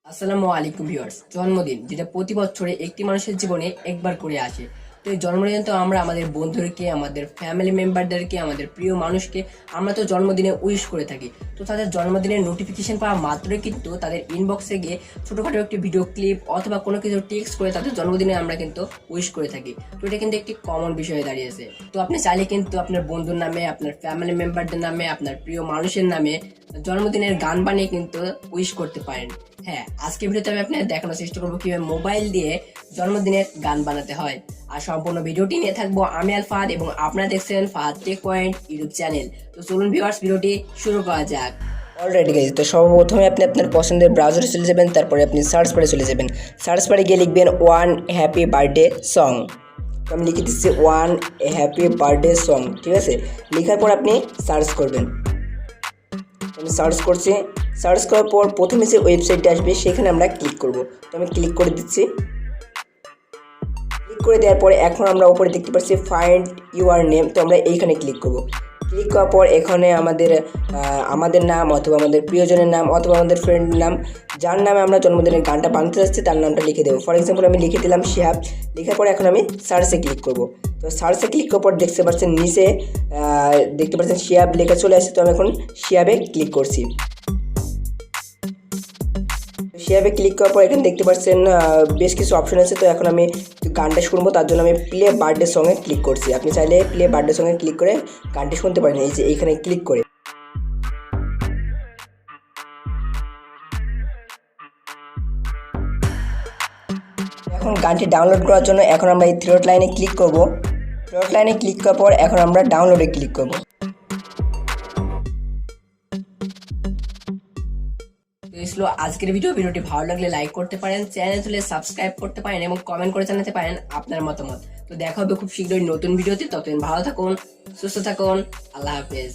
আসসালামু আলাইকুম ভিউয়ার্স। জন্মদিন যেটা প্রতি বছরে একটি মানুষের জীবনে একবার করে আসে। তো এই জন্মদিনে তো আমরা আমাদের বন্ধুদেরকে, আমাদের ফ্যামিলি মেম্বারদেরকে, আমাদের প্রিয় মানুষকে আমরা তো জন্মদিনে উইশ করে থাকি। তো তাদের জন্মদিনের নোটিফিকেশন পাওয়া মাত্রই কিন্তু তাদের ইনবক্সে গিয়ে ছোটখাটো একটি ভিডিও ক্লিপ অথবা কোনো কিছু টেক্সট করে তাদের জন্মদিনে আমরা কিন্তু উইশ করে থাকি। তো এটা কিন্তু একটি কমন বিষয় হয়ে দাঁড়িয়েছে। তো আপনি চাইলে কিন্তু আপনার বন্ধুর নামে, আপনার ফ্যামিলি মেম্বারদের নামে, আপনার প্রিয় মানুষের নামে জন্মদিনের গান বানিয়ে কিন্তু উইশ করতে পারেন। হ্যাঁ, আজকে ভিডিওতে আমি আপনাদের দেখানোর চেষ্টা করবো কিভাবে মোবাইল দিয়ে জন্মদিনের গান বানাতে হয়। আর সম্পূর্ণ ভিডিওটি নিয়ে থাকবো আমি ফাহাদ, এবং আপনারা দেখছেন Fahad tech point YouTube channel. তো চলুন ভিউয়ার্স, ভিডিওটি শুরু করা যাক। অলরেডি গাইজ, তো সর্বপ্রথমে আপনি আপনার পছন্দের ব্রাউজারে চলে যাবেন, তারপরে আপনি সার্চ বারে চলে যাবেন। সার্চ বারে গিয়ে লিখবেন ওয়ান হ্যাপি বার্থডে সং। আমি লিখে দিচ্ছি ওয়ান হ্যাপি বার্থডে সং, ঠিক আছে। লেখার পর আপনি সার্চ করবেন। আমি সার্চ করছি, সার্চ করার পর প্রথমে যে ওয়েবসাইটটা আসবে সেখানে আমরা ক্লিক করব। তো আমি ক্লিক করে দিচ্ছি। ক্লিক করে দেওয়ার পরে এখন আমরা উপরে দেখতে পাচ্ছি ফাইন্ড ইউর নেম। তো আমরা এইখানে ক্লিক করব। ক্লিক করার পর এখানে আমাদের নাম অথবা আমাদের প্রিয়জনের নাম অথবা আমাদের ফ্রেন্ডের নাম, যার নামে আমরা জন্মদিনের গানটা বানাতে যাচ্ছি তার নামটা লিখে দেবো। ফর এক্সাম্পল আমি লিখে দিলাম শিহাব। লেখার পরে এখন আমি সার্চে ক্লিক করব। তো সার্চে ক্লিক করার পর দেখতে পাচ্ছেন নিচে দেখতে পাচ্ছেন শিহাব লেখা চলে আসছে। তো আমি এখন শিহাবে ক্লিক করছি। শিহাবে ক্লিক করার পর এখানে দেখতে পাচ্ছেন বেশ কিছু অপশন আছে। তো এখন আমি গানটা শুনবো, তার জন্য আমি প্লে বার্থডে সঙ্গে ক্লিক করছি। আপনি চাইলে প্লে বার্থডে সঙ্গে ক্লিক করে গানটি শুনতে পারেন, এই যে এইখানে ক্লিক করে। এখন গানটি ডাউনলোড করার জন্য এখন আমরা এই থ্রি ডট লাইনে ক্লিক করব। থ্রি ডট লাইনে ক্লিক করার পর এখন আমরা ডাউনলোডে ক্লিক করব। আজকের ভিডিওটি ভালো লাগলে লাইক করতে পারেন, চ্যানেল তুলে সাবস্ক্রাইব করতে পারেন এবং কমেন্ট করে জানাতে পারেন আপনার মতামত। তো দেখা হবে খুব শীঘ্রই নতুন ভিডিওতে। ততদিন ভালো থাকুন, সুস্থ থাকুন, আল্লাহ হাফেজ।